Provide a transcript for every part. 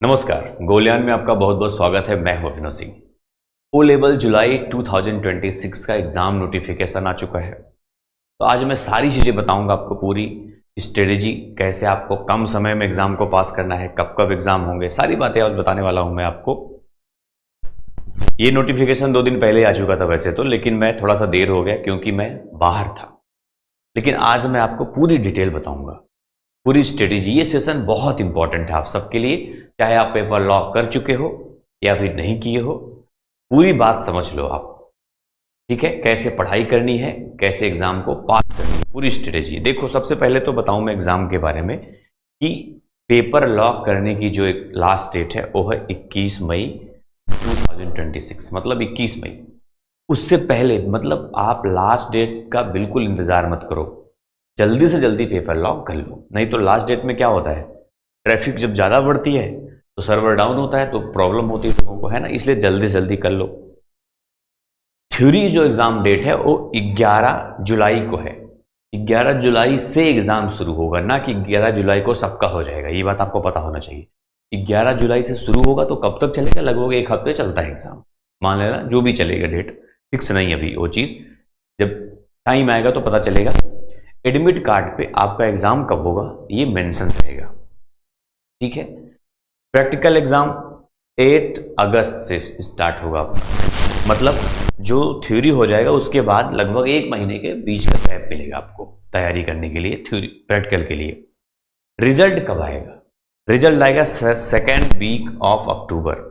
नमस्कार, गोलियान में आपका बहुत बहुत स्वागत है। मैं हूं अभिनव सिंह। ओ लेवल जुलाई 2026 का एग्जाम नोटिफिकेशन आ चुका है। तो आज मैं सारी चीज़ें बताऊंगा आपको, पूरी स्ट्रेटेजी कैसे आपको कम समय में एग्जाम को पास करना है, कब कब एग्जाम होंगे, सारी बातें आज बताने वाला हूं मैं आपको। ये नोटिफिकेशन 2 दिन पहले आ चुका था वैसे तो, लेकिन मैं थोड़ा सा देर हो गया क्योंकि मैं बाहर था। लेकिन आज मैं आपको पूरी डिटेल बताऊंगा, पूरी स्ट्रेटेजी। ये सेशन बहुत इंपॉर्टेंट है आप सबके लिए, चाहे आप पेपर लॉक कर चुके हो या फिर नहीं किए हो। पूरी बात समझ लो आप, ठीक है। कैसे पढ़ाई करनी है, कैसे एग्जाम को पास करनी है, पूरी स्ट्रेटेजी देखो। सबसे पहले तो बताऊं मैं एग्जाम के बारे में कि पेपर लॉक करने की जो एक लास्ट डेट है वो है 21 मई 2026, मतलब 21 मई। उससे पहले मतलब आप लास्ट डेट का बिल्कुल इंतजार मत करो, जल्दी से जल्दी पेपर लॉक कर लो। नहीं तो लास्ट डेट में क्या होता है, ट्रैफिक जब ज़्यादा बढ़ती है तो सर्वर डाउन होता है, तो प्रॉब्लम होती है लोगों को, है ना। इसलिए जल्दी से जल्दी कर लो। थ्योरी जो एग्ज़ाम डेट है वो 11 जुलाई को है। 11 जुलाई से एग्ज़ाम शुरू होगा, ना कि 11 जुलाई को सबका हो जाएगा। ये बात आपको पता होना चाहिए। 11 जुलाई से शुरू होगा तो कब तक चलेगा, लगभग 1 हफ्ते चलता है एग्ज़ाम, मान लेना। जो भी चलेगा, डेट फिक्स नहीं है अभी वो चीज़, जब टाइम आएगा तो पता चलेगा। एडमिट कार्ड पे आपका एग्ज़ाम कब होगा ये मेंशन रहेगा, ठीक है। प्रैक्टिकल एग्ज़ाम 8 अगस्त से स्टार्ट होगा आपका, मतलब जो थ्योरी हो जाएगा उसके बाद लगभग 1 महीने के बीच का गैप मिलेगा आपको तैयारी करने के लिए, थ्योरी प्रैक्टिकल के लिए। रिजल्ट कब आएगा? रिजल्ट आएगा 2nd वीक ऑफ अक्टूबर।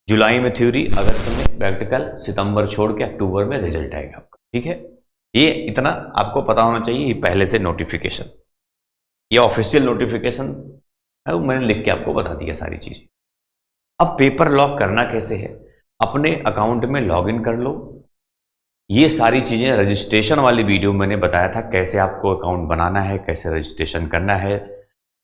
जुलाई में थ्योरी, अगस्त में प्रैक्टिकल, सितंबर छोड़ के अक्टूबर में रिजल्ट आएगा आपका, ठीक है। ये इतना आपको पता होना चाहिए। ये पहले से नोटिफिकेशन, ये ऑफिशियल नोटिफिकेशन है, वो मैंने लिख के आपको बता दिया सारी चीजें। अब पेपर लॉक करना कैसे है, अपने अकाउंट में लॉगिन कर लो। ये सारी चीजें रजिस्ट्रेशन वाली वीडियो मैंने बताया था, कैसे आपको अकाउंट बनाना है, कैसे रजिस्ट्रेशन करना है।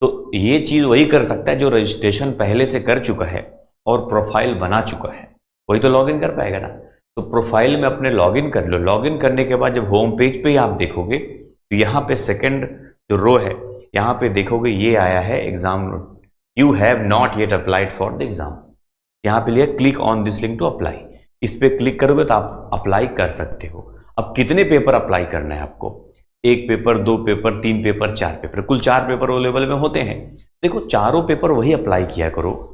तो ये चीज वही कर सकता है जो रजिस्ट्रेशन पहले से कर चुका है और प्रोफाइल बना चुका है, वही तो लॉगिन कर पाएगा ना। तो प्रोफाइल में अपने लॉगिन कर लो। लॉगिन करने के बाद जब होम पेज पे ही आप देखोगे तो यहाँ पे सेकंड जो रो है, यहाँ पे देखोगे ये आया है exam, you have not yet applied for the exam. यहाँ पे लिया click on this link to apply. इस पे क्लिक करोगे तो आप अप्लाई कर सकते हो। अब कितने पेपर अप्लाई करना है आपको? 1 पेपर, 2 पेपर, 3 पेपर, 4 पेपर, कुल 4 पेपर ओ लेवल में होते हैं। देखो, चारों पेपर वही अप्लाई किया करो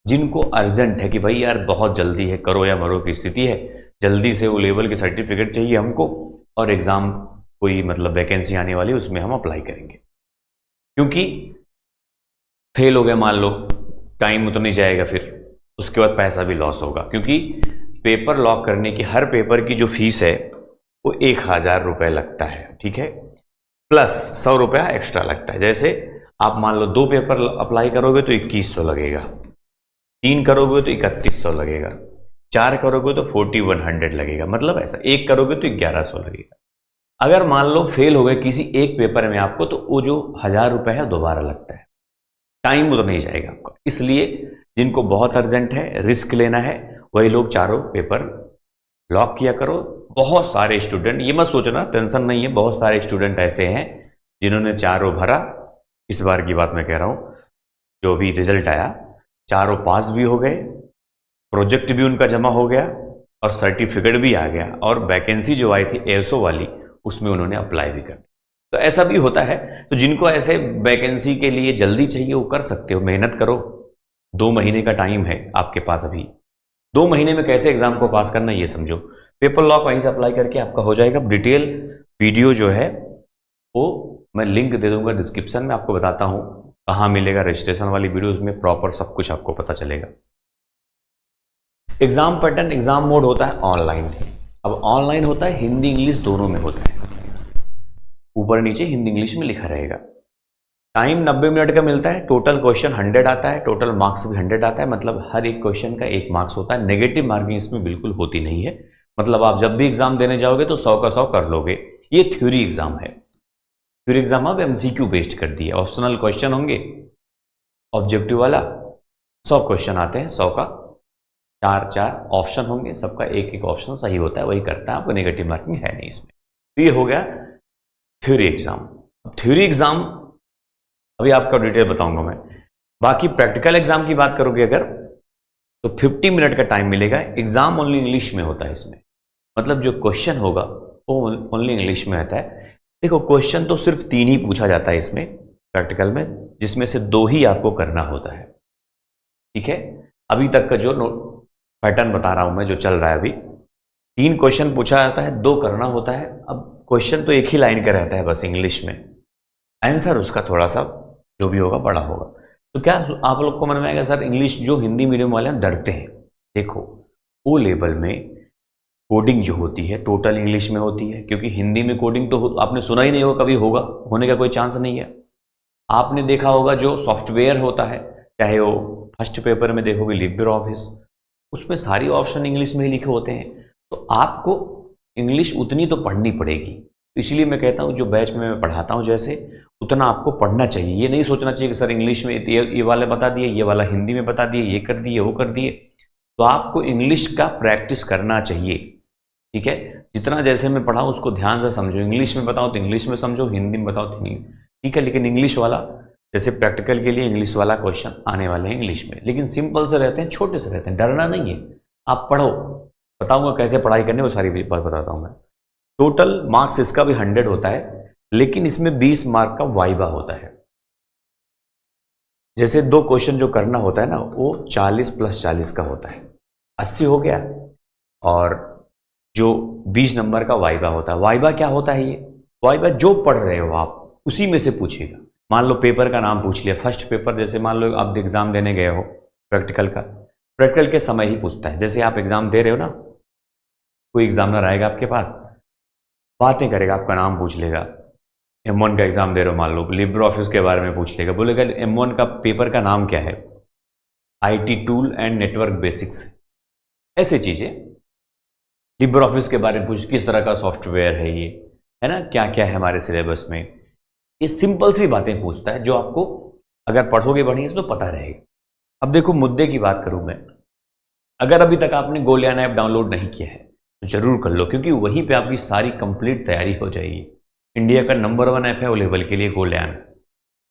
जिनको अर्जेंट है कि भाई यार बहुत जल्दी है, करो या मरो की स्थिति है, जल्दी से वो लेवल की सर्टिफिकेट चाहिए हमको, और एग्जाम कोई मतलब वैकेंसी आने वाली है उसमें हम अप्लाई करेंगे। क्योंकि फेल हो गया मान लो, टाइम उतना नहीं जाएगा, फिर उसके बाद पैसा भी लॉस होगा। क्योंकि पेपर लॉक करने की हर पेपर की जो फीस है वो 1000 रुपये लगता है, ठीक है, प्लस 100 रुपया एक्स्ट्रा लगता है। जैसे आप मान लो 2 पेपर अप्लाई करोगे तो 2100 लगेगा, 3 करोगे तो 3100 लगेगा, 4 करोगे तो 4100 लगेगा, मतलब ऐसा 1 करोगे तो 1100 लगेगा। अगर मान लो फेल हो गए किसी एक पेपर में आपको, तो वो जो 1000 रुपये है दोबारा लगता है, टाइम उधर नहीं जाएगा आपका। इसलिए जिनको बहुत अर्जेंट है, रिस्क लेना है, वही लोग चारों पेपर लॉक किया करो। बहुत सारे स्टूडेंट, ये मत सोचना टेंशन नहीं है, बहुत सारे स्टूडेंट ऐसे हैं जिन्होंने चारों भरा। इस बार की बात मैं कह रहा हूँ, जो भी रिजल्ट आया चारों पास भी हो गए, प्रोजेक्ट भी उनका जमा हो गया और सर्टिफिकेट भी आ गया, और वैकेंसी जो आई थी एसओ वाली उसमें उन्होंने अप्लाई भी कर दिया। तो ऐसा भी होता है। तो जिनको ऐसे वैकेंसी के लिए जल्दी चाहिए वो कर सकते हो, मेहनत करो। 2 महीने का टाइम है आपके पास अभी। 2 महीने में कैसे एग्जाम को पास करना ये समझो। पेपर लॉक वहीं से अप्लाई करके आपका हो जाएगा। डिटेल वीडियो जो है वो मैं लिंक दे दूंगा डिस्क्रिप्शन में, आपको बताता हूँ कहाँ मिलेगा रजिस्ट्रेशन वाली वीडियो, उसमें प्रॉपर सब कुछ आपको पता चलेगा। एग्जाम पैटर्न, एग्जाम मोड होता है ऑनलाइन। अब ऑनलाइन होता है, हिंदी इंग्लिश दोनों में होता है, ऊपर नीचे हिंदी इंग्लिश में लिखा रहेगा। टाइम 90 मिनट का मिलता है, टोटल क्वेश्चन 100 आता है, टोटल मार्क्स भी 100 आता है, मतलब हर एक क्वेश्चन का 1 मार्क्स होता है। नेगेटिव मार्किंग इसमें बिल्कुल होती नहीं है, मतलब आप जब भी एग्जाम देने जाओगे तो 100 का 100 कर लोगे। ये थ्योरी एग्जाम है। थ्योरी एग्जाम अब एमसीक्यू बेस्ड कर दिया, ऑप्शनल क्वेश्चन होंगे, ऑब्जेक्टिव वाला 100 क्वेश्चन आते हैं, 100 का 4 ऑप्शन होंगे, सबका एक ऑप्शन सही होता है, वही करता है, आपको नेगेटिव मार्किंग है नहीं इसमें। तो ये हो गया थ्योरी एग्जाम। थ्योरी एग्जाम अभी आपका डिटेल बताऊंगा मैं। बाकी प्रैक्टिकल एग्जाम की बात करोगे अगर, तो 50 मिनट का टाइम मिलेगा। एग्जाम ओनली इंग्लिश में होता है इसमें, मतलब जो क्वेश्चन होगा वो ओनली इंग्लिश में आता है। देखो क्वेश्चन तो सिर्फ 3 ही पूछा जाता है इसमें प्रैक्टिकल में, जिसमें से 2 ही आपको करना होता है। ठीक है, अभी तक का जो पैटर्न बता रहा हूं मैं, जो चल रहा है अभी, 3 क्वेश्चन पूछा जाता है, 2 करना होता है। अब क्वेश्चन तो एक ही लाइन का रहता है बस इंग्लिश में, आंसर उसका थोड़ा सा जो भी होगा बड़ा होगा। तो क्या आप लोग को मन में आएगा सर इंग्लिश जो हिंदी मीडियम वाले हैं डरते हैं? देखो ओ लेवल में कोडिंग जो होती है टोटल इंग्लिश में होती है, क्योंकि हिंदी में कोडिंग तो आपने सुना ही नहीं होगा, कभी होगा, होने का कोई चांस नहीं है। आपने देखा होगा जो सॉफ्टवेयर होता है, चाहे वो फर्स्ट पेपर में देखोगे लिब्रे ऑफिस, उसमें सारी ऑप्शन इंग्लिश में ही लिखे होते हैं। तो आपको इंग्लिश उतनी तो पढ़नी पड़ेगी। तो इसलिए मैं कहता हूँ जो बैच में मैं पढ़ाता हूँ जैसे, उतना आपको पढ़ना चाहिए। ये नहीं सोचना चाहिए कि सर इंग्लिश में ये वाला बता दिए, ये वाला हिंदी में बता दिए, ये कर दिए, वो कर दिए। तो आपको इंग्लिश का प्रैक्टिस करना चाहिए। ठीक है, जितना जैसे मैं पढ़ाऊँ उसको ध्यान से समझो। इंग्लिश में बताऊँ तो इंग्लिश में समझो, हिंदी में बताओ तो हिंदी। ठीक है, लेकिन इंग्लिश वाला जैसे प्रैक्टिकल के लिए इंग्लिश वाला क्वेश्चन आने वाले हैं इंग्लिश में, लेकिन सिंपल से रहते हैं, छोटे से रहते हैं, डरना नहीं है। आप पढ़ो, बताऊंगा कैसे पढ़ाई करनी, वो सारी बात बताता हूं मैं। टोटल मार्क्स इसका भी 100 होता है, लेकिन इसमें 20 मार्क का वाइवा होता है। जैसे 2 क्वेश्चन जो करना होता है ना, वो 40 + 40 का होता है, 80 हो गया। और जो 20 नंबर का वाइवा होता है, वाइवा क्या होता है? ये वाइवा जो पढ़ रहे हो आप उसी में से पूछेगा। मान लो पेपर का नाम पूछ लिया, फर्स्ट पेपर, जैसे मान लो आप एग्जाम देने गए हो प्रैक्टिकल का, प्रैक्टिकल के समय ही पूछता है। जैसे आप एग्जाम दे रहे हो ना, कोई एग्जामिनर आएगा आपके पास, बातें करेगा, आपका नाम पूछ लेगा। M1 का एग्जाम दे रहे हो मान लो, लिब्रे ऑफिस के बारे में पूछ लेगा, बोलेगा M1 का पेपर का नाम क्या है? IT tool and network basics, ऐसे चीजें। लिब्रे ऑफिस के बारे में पूछ, किस तरह का सॉफ्टवेयर है ये, है ना, क्या क्या है हमारे सिलेबस में। ये सिंपल सी बातें पूछता है जो आपको अगर पढ़ोगे बढ़िया से तो पता रहेगा। अब देखो मुद्दे की बात करूं मैं, अगर अभी तक आपने गोलियान ऐप डाउनलोड नहीं किया है तो जरूर कर लो, क्योंकि वहीं पे आपकी सारी कंप्लीट तैयारी हो जाएगी। इंडिया का नंबर 1 ऐप है ओ लेवल के लिए गोलियान।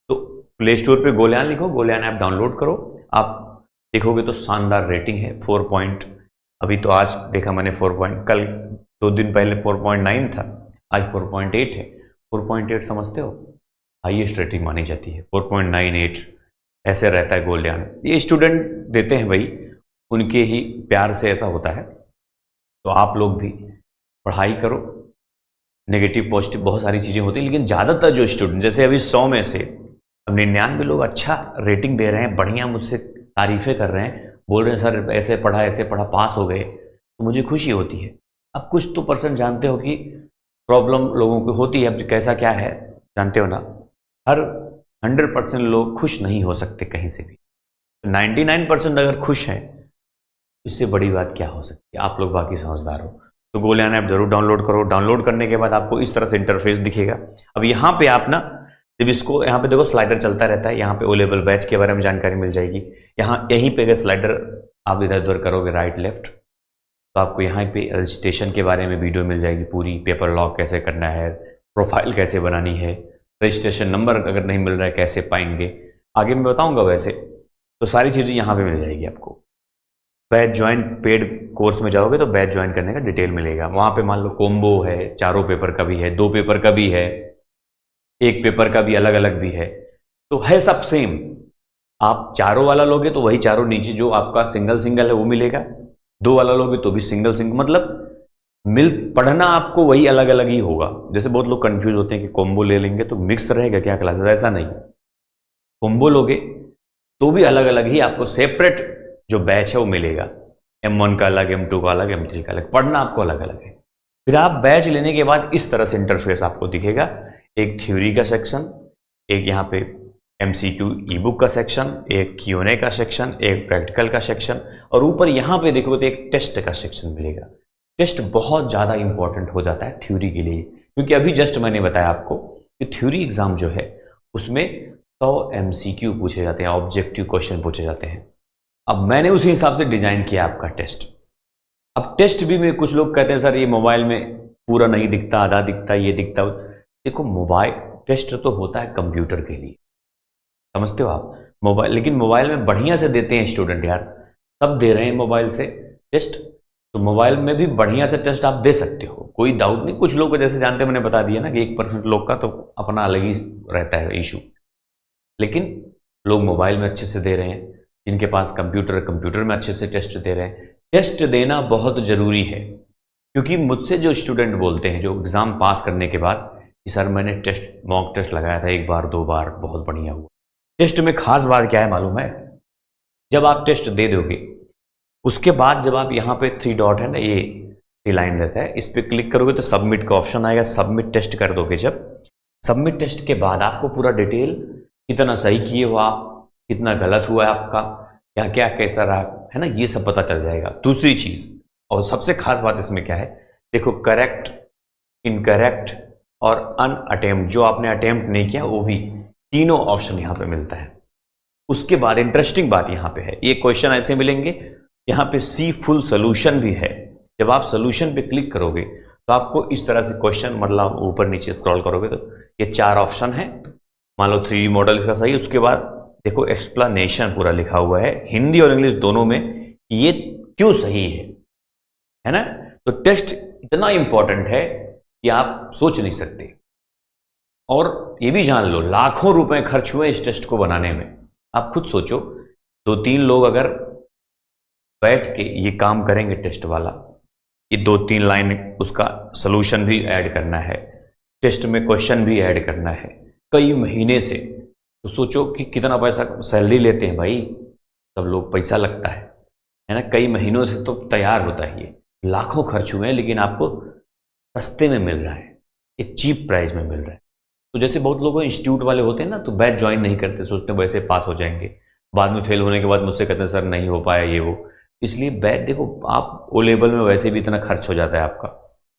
तो प्ले स्टोर पे गोलियान लिखो, गोलियान ऐप डाउनलोड करो, आप देखोगे तो शानदार रेटिंग है 4 पॉइंट। अभी तो आज देखा मैंने 4 पॉइंट, कल 2 दिन पहले 4.9 था, आज 4.8 है। 4.8 समझते हो हाईएस्ट रेटिंग मानी जाती है, 4.98 ऐसे रहता है गोल्डियन। ये स्टूडेंट देते हैं भाई, उनके ही प्यार से ऐसा होता है। तो आप लोग भी पढ़ाई करो, नेगेटिव पॉजिटिव बहुत सारी चीज़ें होती हैं, लेकिन ज़्यादातर जो स्टूडेंट, जैसे अभी 100 में से अब 99 लोग अच्छा रेटिंग दे रहे हैं, बढ़िया मुझसे तारीफ़ें कर रहे हैं, बोल रहे हैं सर ऐसे पढ़ा पास हो गए, तो मुझे खुशी होती है। अब कुछ तो परसेंट जानते हो कि प्रॉब्लम लोगों को होती है, अब कैसा क्या है जानते हो ना, हर 100% लोग खुश नहीं हो सकते कहीं से भी। 99% अगर खुश हैं, इससे बड़ी बात क्या हो सकती है? आप लोग बाकी समझदार हो। तो गोलियान ऐप जरूर डाउनलोड करो। डाउनलोड करने के बाद आपको इस तरह से इंटरफेस दिखेगा। अब यहाँ पे आप ना जब इसको, यहाँ पे देखो स्लाइडर चलता रहता है, यहाँ पे ओ लेवल बैच के बारे में जानकारी मिल जाएगी। यहीं पे अगर स्लाइडर आप इधर उधर करोगे राइट लेफ्ट, तो आपको यहाँ पे रजिस्ट्रेशन के बारे में वीडियो मिल जाएगी पूरी, पेपर लॉक कैसे करना है, प्रोफाइल कैसे बनानी है, रजिस्ट्रेशन नंबर अगर नहीं मिल रहा है कैसे पाएंगे, आगे मैं बताऊंगा। वैसे तो सारी चीज़ें यहाँ पे मिल जाएगी आपको। बैच ज्वाइन पेड कोर्स में जाओगे तो बैच ज्वाइन करने का डिटेल मिलेगा। वहाँ पे मान लो कॉम्बो है, 4 पेपर का भी है, 2 पेपर का भी है, 1 पेपर का भी अलग अलग भी है, तो है सब सेम। आप 4 वाला लोगे तो वही 4 नीचे जो आपका सिंगल है वो मिलेगा, 2 वाला लोगे तो भी सिंगल, मतलब पढ़ना आपको वही अलग अलग ही होगा। जैसे बहुत लोग कंफ्यूज होते हैं कि कॉम्बो ले लेंगे तो मिक्स रहेगा क्या क्लासेस, ऐसा नहीं। कॉम्बो लोगे तो भी अलग अलग ही आपको सेपरेट जो बैच है वो मिलेगा, M1 का अलग, M2 का अलग, M3 का अलग, पढ़ना आपको अलग अलग है। फिर आप बैच लेने के बाद इस तरह से इंटरफेस आपको दिखेगा, एक थ्योरी का सेक्शन, एक यहाँ पे MCQ ई बुक का सेक्शन, एक Q&A का सेक्शन, एक प्रैक्टिकल का सेक्शन, और ऊपर यहाँ पे देखोगे तो एक टेस्ट का सेक्शन मिलेगा। टेस्ट बहुत ज़्यादा इंपॉर्टेंट हो जाता है थ्योरी के लिए, क्योंकि अभी जस्ट मैंने बताया आपको कि थ्योरी एग्जाम जो है उसमें 100 MCQ पूछे जाते हैं, ऑब्जेक्टिव क्वेश्चन पूछे जाते हैं। अब मैंने उसी हिसाब से डिजाइन किया आपका टेस्ट। अब टेस्ट भी में कुछ लोग कहते हैं सर ये मोबाइल में पूरा नहीं दिखता, आधा दिखता, ये दिखता। देखो मोबाइल टेस्ट तो होता है कंप्यूटर के लिए, समझते हो आप। मोबाइल, लेकिन मोबाइल में बढ़िया से देते हैं स्टूडेंट यार, सब दे रहे हैं मोबाइल से टेस्ट, तो मोबाइल में भी बढ़िया से टेस्ट आप दे सकते हो, कोई डाउट नहीं। कुछ लोग जैसे जानते हैं, मैंने बता दिया ना कि 1% लोग का तो अपना अलग ही रहता है इशू, लेकिन लोग मोबाइल में अच्छे से दे रहे हैं, जिनके पास कंप्यूटर में अच्छे से टेस्ट दे रहे हैं। टेस्ट देना बहुत ज़रूरी है, क्योंकि मुझसे जो स्टूडेंट बोलते हैं जो एग्ज़ाम पास करने के बाद कि सर मैंने मॉक टेस्ट लगाया था 1 बार 2 बार, बहुत बढ़िया हुआ। टेस्ट में खास बात क्या है मालूम है? जब आप टेस्ट दे दोगे उसके बाद जब आप यहाँ पे 3 डॉट है ना, ये 3 लाइन रहता है, इस पर क्लिक करोगे तो सबमिट का ऑप्शन आएगा। सबमिट टेस्ट कर दोगे, जब सबमिट टेस्ट के बाद आपको पूरा डिटेल, कितना सही किए हो आप, कितना गलत हुआ है आपका, क्या क्या कैसा रहा है ना, ये सब पता चल जाएगा। दूसरी चीज़ और सबसे खास बात इसमें क्या है, देखो करेक्ट, इनकरेक्ट और अनअटेम्प्ट, जो आपने अटेम्प्ट नहीं किया वो भी, तीनों ऑप्शन यहाँ पे मिलता है। उसके बाद इंटरेस्टिंग बात यहाँ पे है, ये क्वेश्चन ऐसे मिलेंगे, यहाँ पे सी फुल सोल्यूशन भी है। जब आप सोल्यूशन पे क्लिक करोगे तो आपको इस तरह से क्वेश्चन, मतलब ऊपर नीचे स्क्रॉल करोगे तो ये 4 ऑप्शन है। मान लो 3D मॉडल इसका सही, उसके बाद देखो एक्सप्लेनेशन पूरा लिखा हुआ है हिंदी और इंग्लिश दोनों में, ये क्यों सही है ना। तो टेस्ट इतना इंपॉर्टेंट है कि आप सोच नहीं सकते। और ये भी जान लो, लाखों रुपए खर्च हुए इस टेस्ट को बनाने में। आप खुद सोचो, 2-3 लोग अगर बैठ के ये काम करेंगे टेस्ट वाला, ये 2-3 लाइन उसका सोल्यूशन भी ऐड करना है, टेस्ट में क्वेश्चन भी ऐड करना है कई महीने से, तो सोचो कि कितना पैसा सैलरी लेते हैं भाई, सब लोग पैसा लगता है ना, कई महीनों से तो तैयार होता है ये, लाखों खर्च हुए हैं, लेकिन आपको सस्ते में मिल रहा है, एक चीप प्राइस में मिल रहा है। तो जैसे बहुत लोग इंस्टीट्यूट वाले होते हैं ना, तो बैच ज्वाइन नहीं करते, सोचते हैं वैसे पास हो जाएंगे, बाद में फेल होने के बाद मुझसे कहते हैं सर नहीं हो पाया ये वो। इसलिए बैच, देखो आप ओ लेवल में वैसे भी इतना खर्च हो जाता है आपका,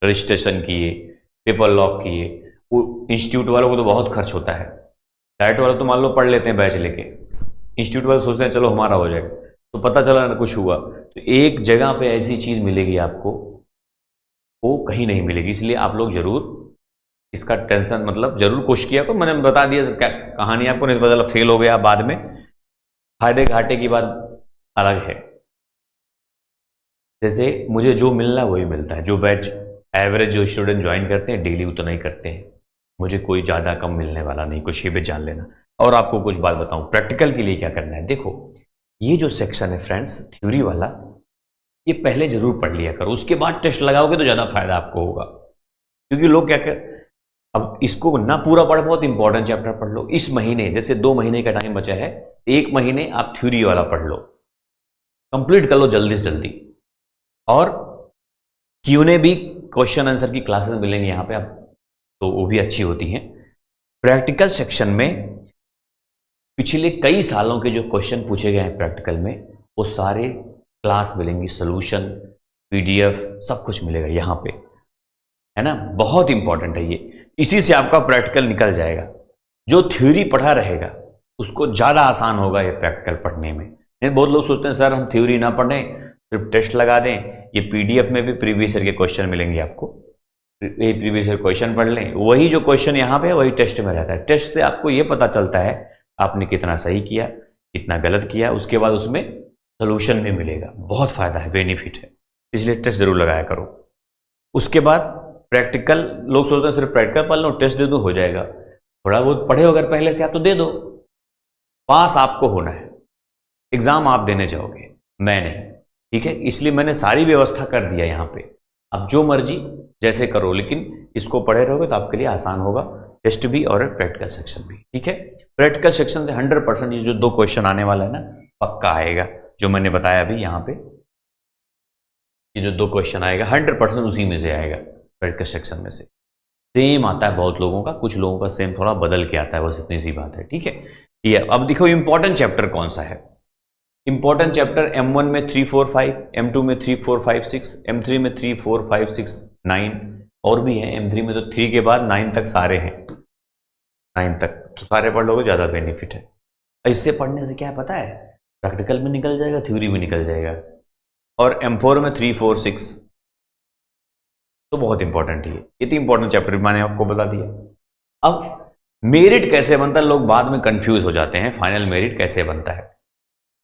रजिस्ट्रेशन किए, पेपर लॉक किए, वो इंस्टीट्यूट वालों को तो बहुत खर्च होता है। डायरेक्ट वाले तो मान लो पढ़ लेते हैं बैच लेके, इंस्टीट्यूट वाले सोचते हैं चलो हमारा हो जाएगा, तो पता चला ना कुछ हुआ। तो एक जगह पे ऐसी चीज़ मिलेगी आपको, वो कहीं नहीं मिलेगी। इसलिए आप लोग जरूर इसका टेंशन, मतलब जरूर कोशिश किया करो। मैंने बता दिया क्या कहानी आपको, नहीं पता चला फेल हो गया बाद में, फायदे घाटे की बात अलग है। जैसे मुझे जो मिलना है वही मिलता है, जो बैच एवरेज जो स्टूडेंट ज्वाइन करते हैं डेली उतना ही करते हैं, मुझे कोई ज़्यादा कम मिलने वाला नहीं, कुछ ये भी जान लेना। और आपको कुछ बात बताऊं, प्रैक्टिकल के लिए क्या करना है, देखो ये जो सेक्शन है फ्रेंड्स थ्योरी वाला, ये पहले जरूर पढ़ लिया करो, उसके बाद टेस्ट लगाओगे तो ज़्यादा फायदा आपको होगा। क्योंकि लोग क्या कर, अब इसको ना पूरा पढ़, बहुत इंपॉर्टेंट चैप्टर पढ़ लो इस महीने, जैसे 2 महीने का टाइम बचा है, 1 महीने आप थ्योरी वाला पढ़ लो, कंप्लीट कर लो जल्दी से जल्दी। और क्यूने भी क्वेश्चन आंसर की क्लासेस मिलेंगी यहाँ पे आप, तो वो भी अच्छी होती हैं। प्रैक्टिकल सेक्शन में पिछले कई सालों के जो क्वेश्चन पूछे गए हैं प्रैक्टिकल में, वो सारे क्लास मिलेंगी, सोल्यूशन, पीडीएफ, सब कुछ मिलेगा यहाँ पे, है ना। बहुत इंपॉर्टेंट है ये, इसी से आपका प्रैक्टिकल निकल जाएगा। जो थ्योरी पढ़ा रहेगा उसको ज़्यादा आसान होगा ये प्रैक्टिकल पढ़ने में। नहीं, बहुत लोग सोचते हैं सर हम थ्योरी ना पढ़ें, सिर्फ टेस्ट लगा दें। ये पीडीएफ में भी प्रीवियस ईयर के क्वेश्चन मिलेंगे आपको, ये प्रीवियस ईयर क्वेश्चन पढ़ लें, वही जो क्वेश्चन यहाँ पे है वही टेस्ट में रहता है। टेस्ट से आपको ये पता चलता है आपने कितना सही किया, कितना गलत किया, उसके बाद उसमें सोल्यूशन भी मिलेगा। बहुत फायदा है, बेनिफिट है, इसलिए टेस्ट जरूर लगाया करो। उसके बाद प्रैक्टिकल, लोग सोचते हैं सिर्फ प्रैक्टिकल पढ़ लो टेस्ट दे दो हो जाएगा, थोड़ा बहुत पढ़े हो अगर पहले से आप तो दे दो, पास आपको होना है, एग्जाम आप देने जाओगे, मैं नहीं, ठीक है। इसलिए मैंने सारी व्यवस्था कर दिया यहाँ पे, अब जो मर्जी जैसे करो, लेकिन इसको पढ़े रहोगे तो आपके लिए आसान होगा, टेस्ट भी और प्रैक्टिकल सेक्शन भी, ठीक है। प्रैक्टिकल सेक्शन से 100% ये जो 2 क्वेश्चन आने वाला है ना, पक्का आएगा, जो मैंने बताया अभी यहाँ पे, ये जो 2 क्वेश्चन आएगा 100% उसी में से आएगा, प्रैक्टिकल सेक्शन में से। सेम आता है बहुत लोगों का, कुछ लोगों का सेम थोड़ा बदल के आता है, बस इतनी सी बात है, ठीक है। ये अब देखो इंपॉर्टेंट चैप्टर कौन सा है। इंपॉर्टेंट चैप्टर M1 में 3, 4, 5, M2 में 3, 4, 5, 6, M3 में 3, 4, 5, 6, 9 और भी हैं। M3 में तो 3 के बाद 9 तक सारे हैं, 9 तक तो सारे पढ़ लोगे, ज़्यादा बेनिफिट है। इससे पढ़ने से क्या है पता है, प्रैक्टिकल में निकल जाएगा, थ्योरी में निकल जाएगा। और M4 में 3, 4, 6 तो बहुत इंपॉर्टेंट है, ये तो इंपॉर्टेंट चैप्टर मैंने आपको बता दिया। अब मेरिट कैसे बनता है, लोग बाद में कंफ्यूज हो जाते हैं, फाइनल मेरिट कैसे बनता है।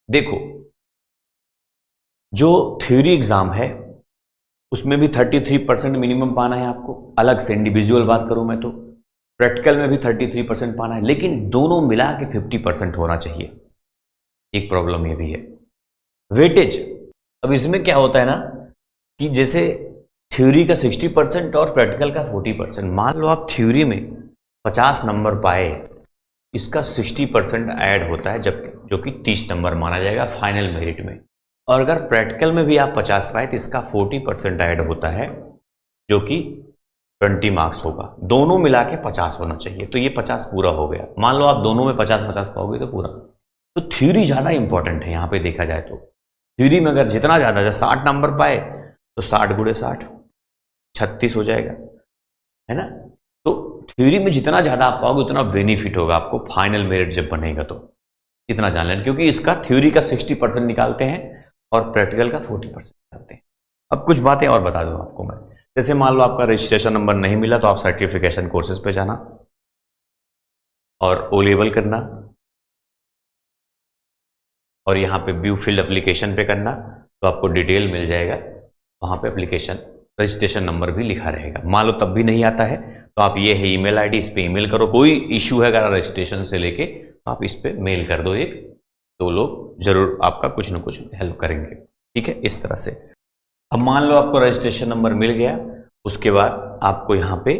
देखो, जो थ्योरी एग्जाम है उसमें भी 33% मिनिमम पाना है आपको, अलग से इंडिविजुअल बात करूं मैं तो। प्रैक्टिकल में भी 33% पाना है, लेकिन दोनों मिला के 50% होना चाहिए। एक प्रॉब्लम ये भी है, वेटेज। अब इसमें क्या होता है ना कि जैसे थ्योरी का 60% और प्रैक्टिकल का 40%, मान लो आप थ्योरी में 50 नंबर पाए, इसका 60% ऐड होता है, जब जो कि 30 नंबर माना जाएगा फाइनल मेरिट में। और अगर प्रैक्टिकल में भी आप 50 पाए तो इसका 40% ऐड होता है, जो कि 20 मार्क्स होगा। दोनों मिला के 50 होना चाहिए, तो ये 50 पूरा हो गया। मान लो आप दोनों में 50-50 पाओगे तो पूरा। तो थ्योरी ज़्यादा इंपॉर्टेंट है यहाँ पे देखा जाए तो। थ्योरी में अगर जितना ज़्यादा, जैसे 60 नंबर पाए तो 60 गुणे 60 36 हो जाएगा, है ना। तो थ्योरी में जितना ज़्यादा आप पाओगे उतना बेनिफिट होगा आपको फाइनल मेरिट जब बनेगा तो। इतना जान लेना, क्योंकि इसका थ्योरी का 60% निकालते हैं और प्रैक्टिकल का 40% निकालते हैं। अब कुछ बातें और बता दूं आपको मैं, जैसे मान लो आपका रजिस्ट्रेशन नंबर नहीं मिला तो आप सर्टिफिकेशन कोर्सेज पे जाना और ओ लेवल करना, और यहाँ पे व्यू फील्ड एप्लीकेशन पे करना, तो आपको डिटेल मिल जाएगा वहाँ पे। एप्लीकेशन रजिस्ट्रेशन नंबर भी लिखा रहेगा। मान लो तब भी नहीं आता है तो आप ये है ईमेल आईडी, इस पे ईमेल करो। कोई इशू है अगर रजिस्ट्रेशन से लेके तो आप इस पे मेल कर दो, एक तो लोग जरूर आपका कुछ ना कुछ हेल्प करेंगे, ठीक है, इस तरह से। अब मान लो आपको रजिस्ट्रेशन नंबर मिल गया, उसके बाद आपको यहाँ पे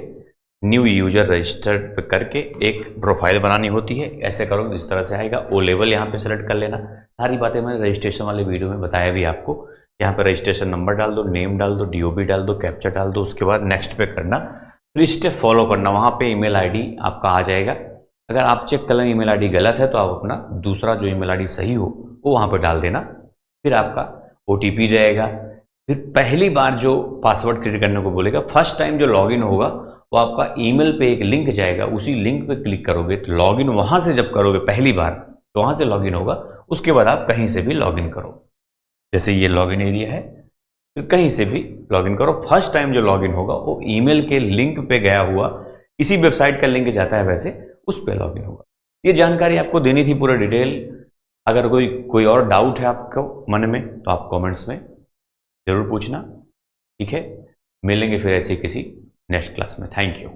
न्यू यूजर रजिस्टर्ड करके एक प्रोफाइल बनानी होती है। ऐसे करोगे इस तरह से आएगा। ओ लेवल यहाँ पे सेलेक्ट कर लेना। सारी बातें मैंने रजिस्ट्रेशन वाले वीडियो में बताया भी आपको। यहाँ पे रजिस्ट्रेशन नंबर डाल दो, नेम डाल दो, डीओबी डाल दो, कैप्चा डाल दो, उसके बाद नेक्स्ट पे करना, फिर स्टेप फॉलो करना। वहाँ पे ईमेल आईडी आपका आ जाएगा। अगर आप चेक कर लें ईमेल आईडी गलत है तो आप अपना दूसरा जो ईमेल आईडी सही हो वो वहाँ पे डाल देना। फिर आपका ओटीपी जाएगा। फिर पहली बार जो पासवर्ड क्रिएट करने को बोलेगा, फर्स्ट टाइम जो लॉगिन होगा वो आपका ईमेल पे एक लिंक जाएगा, उसी लिंक पे क्लिक करोगे तो लॉगिन वहाँ से जब करोगे पहली बार तो वहाँ से लॉगिन होगा। उसके बाद आप कहीं से भी लॉगिन करो, जैसे ये लॉगिन एरिया है, फिर कहीं से भी लॉगिन करो। फर्स्ट टाइम जो लॉगिन होगा वो ईमेल के लिंक पे गया हुआ, इसी वेबसाइट का लिंक जाता है वैसे, उस पे लॉगिन होगा। ये जानकारी आपको देनी थी पूरा डिटेल। अगर कोई और डाउट है आपको मन में तो आप कमेंट्स में जरूर पूछना, ठीक है। मिलेंगे फिर ऐसे किसी नेक्स्ट क्लास में। Thank you.